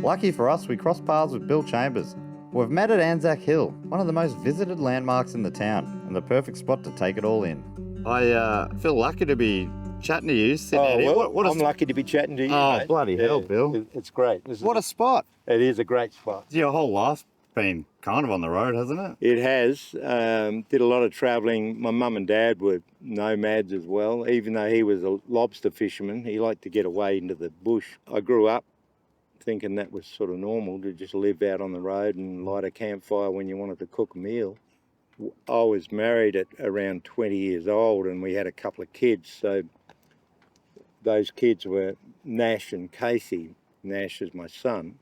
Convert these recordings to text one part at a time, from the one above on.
Lucky for us, we crossed paths with Bill Chambers. We've met at ANZAC Hill, one of the most visited landmarks in the town, and the perfect spot to take it all in. I feel lucky to be chatting to you. I'm lucky to be chatting to you, mate. Bloody hell, Bill. It's great. What a spot. It is a great spot. Your whole life's been kind of on the road, hasn't it? It has. Did a lot of travelling. My mum and dad were nomads as well. Even though he was a lobster fisherman, he liked to get away into the bush. I grew up thinking that was sort of normal to just live out on the road and light a campfire when you wanted to cook a meal. I was married at around 20 years old and we had a couple of kids. So those kids were Nash and Casey. Nash is my son.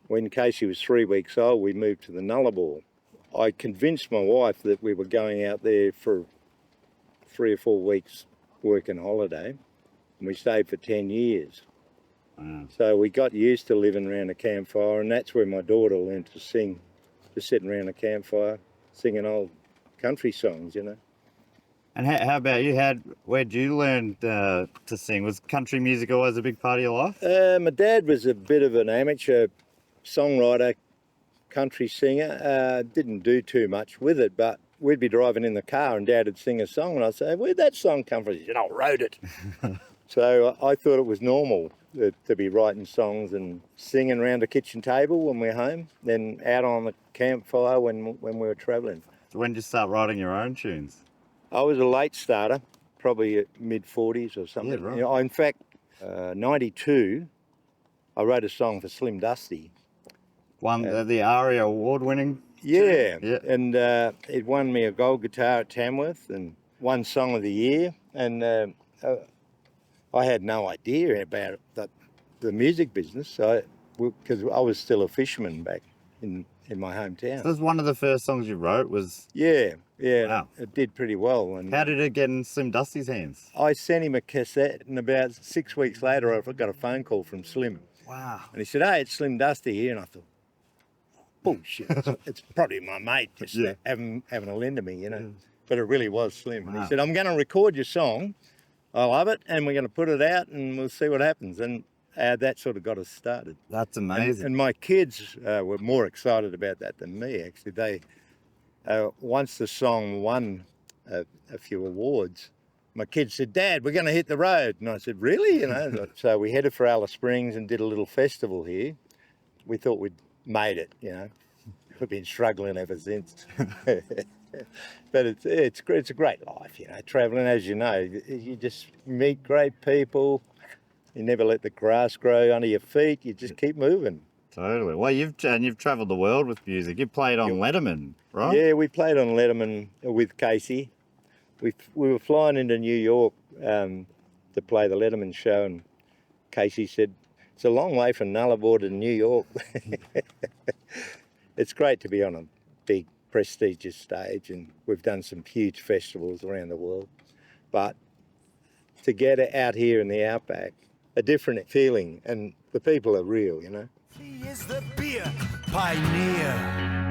When Casey was 3 weeks old, we moved to the Nullarbor. I convinced my wife that we were going out there for 3 or 4 weeks working holiday, and we stayed for 10 years. Wow. So we got used to living around a campfire, and that's where my daughter learned to sing, just sitting around a campfire, singing old country songs, you know. And how about you? Where'd you learn to sing? Was country music always a big part of your life? My dad was a bit of an amateur songwriter, country singer. Didn't do too much with it, but we'd be driving in the car and Dad would sing a song and I'd say, "Where'd that song come from?" He said, "I wrote it." So I thought it was normal to be writing songs and singing around a kitchen table when we're home, then out on the campfire when we were travelling. So when did you start writing your own tunes? I was a late starter, probably at mid-40s or something. Yeah, right. You know, in fact, 92, I wrote a song for Slim Dusty. Won the ARIA award-winning? Yeah, Yeah. And it won me a gold guitar at Tamworth and won Song of the Year. And I had no idea about the music business, because I was still a fisherman back in my hometown. So that's one of the first songs you wrote was... Yeah, Wow. It did pretty well. And How did it get in Slim Dusty's hands? I sent him a cassette, and about 6 weeks later, I got a phone call from Slim. Wow. And he said, "Hey, it's Slim Dusty here." And I thought, bullshit, it's probably my mate just having a lend to me, you know. But it really was Slim. Wow. And he said, "I'm going to record your song. I love it, and we're going to put it out, and we'll see what happens." And that sort of got us started. That's amazing. And my kids were more excited about that than me, actually. They once the song won a few awards, my kids said, "Dad, we're going to hit the road." And I said, "Really?" You know. So we headed for Alice Springs and did a little festival here. We thought we'd made it, you know. We've been struggling ever since. But it's a great life, you know, travelling. As you know, you just meet great people. You never let the grass grow under your feet. You just keep moving. Totally. Well, you've travelled the world with music. You played on Letterman, right? Yeah, we played on Letterman with Casey. We were flying into New York to play the Letterman show, and Casey said, "It's a long way from Nullarbor to New York." It's great to be on a big, prestigious stage, and we've done some huge festivals around the world. But to get out here in the outback, a different feeling, and the people are real, you know. He is the beer pioneer.